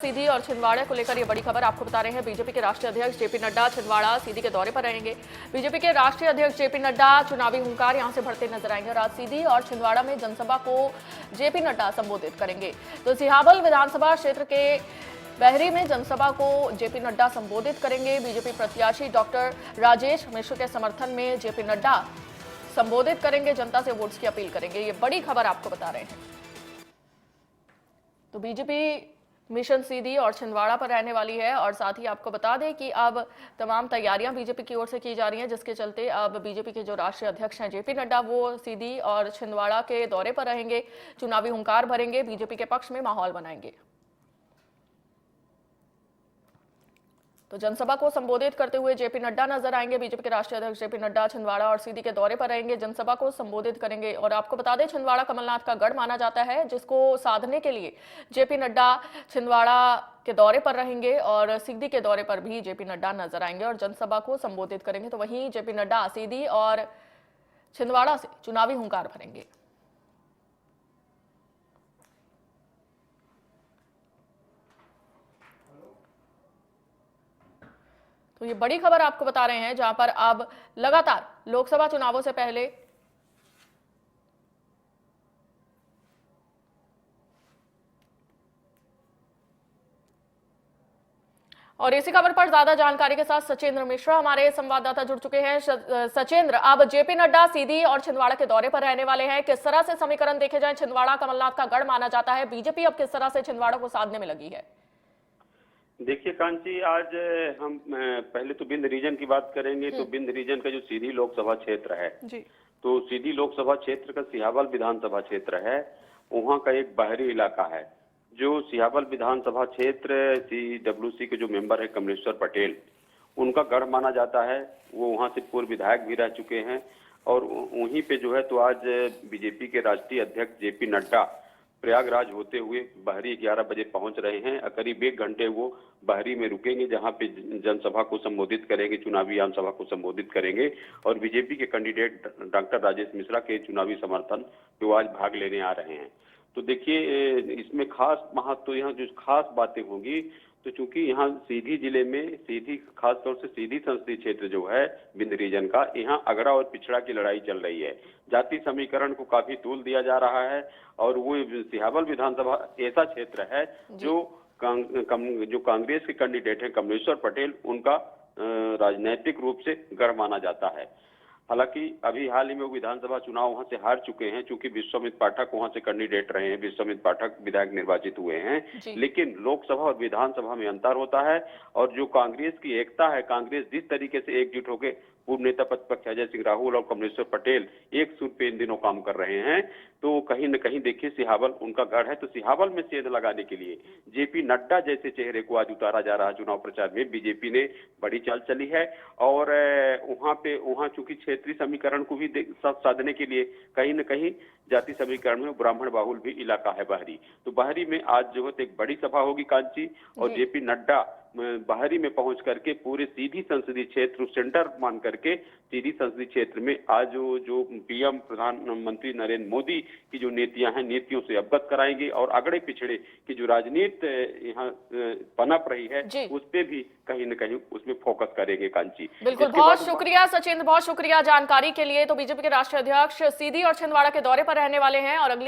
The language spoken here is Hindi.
सीधी और छिंदवाड़ा को लेकर ये बड़ी खबर आपको बता रहे हैं। बीजेपी के राष्ट्रीय अध्यक्ष जेपी नड्डा छिंदवाड़ा सीधी के दौरे पर रहेंगे। बीजेपी के राष्ट्रीय अध्यक्ष जेपी नड्डा चुनावी हुंकार यहां से भरते नजर आएंगे और आज सीधी और छिंदवाड़ा में जनसभा को जेपी नड्डा संबोधित करेंगे। तो सिहावल विधानसभा क्षेत्र के बहरी में जनसभा को जेपी नड्डा संबोधित करेंगे। बीजेपी प्रत्याशी डॉक्टर राजेश मिश्र के समर्थन में जेपी नड्डा संबोधित करेंगे, जनता से वोट्स की अपील करेंगे। ये बड़ी खबर आपको बता रहे हैं। तो बीजेपी मिशन सीधी और छिंदवाड़ा पर रहने वाली है और साथ ही आपको बता दें कि अब तमाम तैयारियां बीजेपी की ओर से की जा रही हैं, जिसके चलते अब बीजेपी के जो राष्ट्रीय अध्यक्ष हैं जेपी नड्डा वो सीधी और छिंदवाड़ा के दौरे पर रहेंगे, चुनावी हुंकार भरेंगे, बीजेपी के पक्ष में माहौल बनाएंगे। तो जनसभा को संबोधित करते हुए जेपी नड्डा नजर आएंगे। बीजेपी के राष्ट्रीय अध्यक्ष जेपी नड्डा छिंदवाड़ा और सीधी के दौरे पर रहेंगे, जनसभा को संबोधित करेंगे। और आपको बता दें छिंदवाड़ा कमलनाथ का गढ़ माना जाता है, जिसको साधने के लिए जेपी नड्डा छिंदवाड़ा के दौरे पर रहेंगे और सीधी के दौरे पर भी जेपी नड्डा नजर आएंगे और जनसभा को संबोधित करेंगे। तो वहीं जेपी नड्डा सीधी और छिंदवाड़ा से चुनावी हुंकार भरेंगे। तो ये बड़ी खबर आपको बता रहे हैं, जहां पर अब लगातार लोकसभा चुनावों से पहले और इसी खबर पर ज्यादा जानकारी के साथ सचेंद्र मिश्रा हमारे संवाददाता जुड़ चुके हैं। सचेंद्र, अब जेपी नड्डा सीधी और छिंदवाड़ा के दौरे पर रहने वाले हैं। किस तरह से समीकरण देखे जाए, छिंदवाड़ा कमलनाथ का गढ़ माना जाता है, बीजेपी अब किस तरह से छिंदवाड़ा को साधने में लगी है? देखिए कांची, आज हम पहले तो बिंद रीजन की बात करेंगे। तो बिंद रीजन का जो सीधी लोकसभा क्षेत्र है जी, तो सीधी लोकसभा क्षेत्र का सिहावल विधानसभा क्षेत्र है, वहाँ का एक बाहरी इलाका है। जो सिहावल विधानसभा क्षेत्र CWC के जो मेंबर है कमलेश्वर पटेल, उनका गढ़ माना जाता है। वो वहाँ से पूर्व विधायक भी रह चुके हैं और वहीं पे जो है तो आज बीजेपी के राष्ट्रीय अध्यक्ष जेपी नड्डा प्रयागराज होते हुए बहरी 11 बजे पहुंच रहे हैं। करीब 1 घंटे वो बहरी में रुकेंगे, जहां पे जनसभा को संबोधित करेंगे, चुनावी आम सभा को संबोधित करेंगे और बीजेपी के कैंडिडेट डॉक्टर राजेश मिश्रा के चुनावी समर्थन पे वो आज भाग लेने आ रहे हैं। तो देखिए इसमें खास महत्व, यहाँ जो खास बातें होंगी तो चूंकि यहाँ सीधी जिले में सीधी खास तौर से सीधी संसदीय क्षेत्र जो है बिंद रीजन का, यहाँ अगड़ा और पिछड़ा की लड़ाई चल रही है। जाति समीकरण को काफी तूल दिया जा रहा है और वो सिहावल विधानसभा ऐसा क्षेत्र है जो कांग्रेस के कैंडिडेट हैं कमलेश्वर पटेल, उनका राजनीतिक रूप से गढ़ माना जाता है। हालांकि अभी हाल ही में वो विधानसभा चुनाव वहां से हार चुके हैं, चूंकि विश्वामित्र पाठक वहां से कैंडिडेट रहे हैं, विश्वामित्र पाठक विधायक निर्वाचित हुए हैं। लेकिन लोकसभा और विधानसभा में अंतर होता है और जो कांग्रेस की एकता है, कांग्रेस जिस तरीके से एकजुट होकर पूर्व नेता प्रतिपक्ष अजय सिंह राहुल और कमलेश्वर पटेल एक सुर पे इन दिनों काम कर रहे हैं, तो कहीं न कहीं देखिए सिहावल उनका गढ़ है। तो सिहावल में सेंध लगाने के लिए जेपी नड्डा जैसे चेहरे को आज उतारा जा रहा है चुनाव प्रचार में। बीजेपी ने बड़ी चाल चली है और वहां चूंकि क्षेत्रीय समीकरण को भी साधने के लिए कहीं न कहीं जाति समीकरण में ब्राह्मण बाहुल भी इलाका है बहरी। तो बहरी में आज जो है एक बड़ी सभा होगी कांची, और जेपी नड्डा बहरी में पहुंच करके पूरे सीधी संसदीय क्षेत्र सेंटर मान करके सीधी संसदीय क्षेत्र में आज जो पीएम प्रधानमंत्री नरेंद्र मोदी की जो नीतियां हैं, नीतियों से अवगत कराएंगे और अगड़े पिछड़े की जो राजनीति यहाँ पनप रही है उस पे भी कहीं न कहीं उसमें फोकस करेंगे कांची। बिल्कुल, बहुत शुक्रिया सचिंद्र, बहुत शुक्रिया जानकारी के लिए। तो बीजेपी के राष्ट्रीय अध्यक्ष सीधी और छिंदवाड़ा के दौरे पर रहने वाले हैं और अगली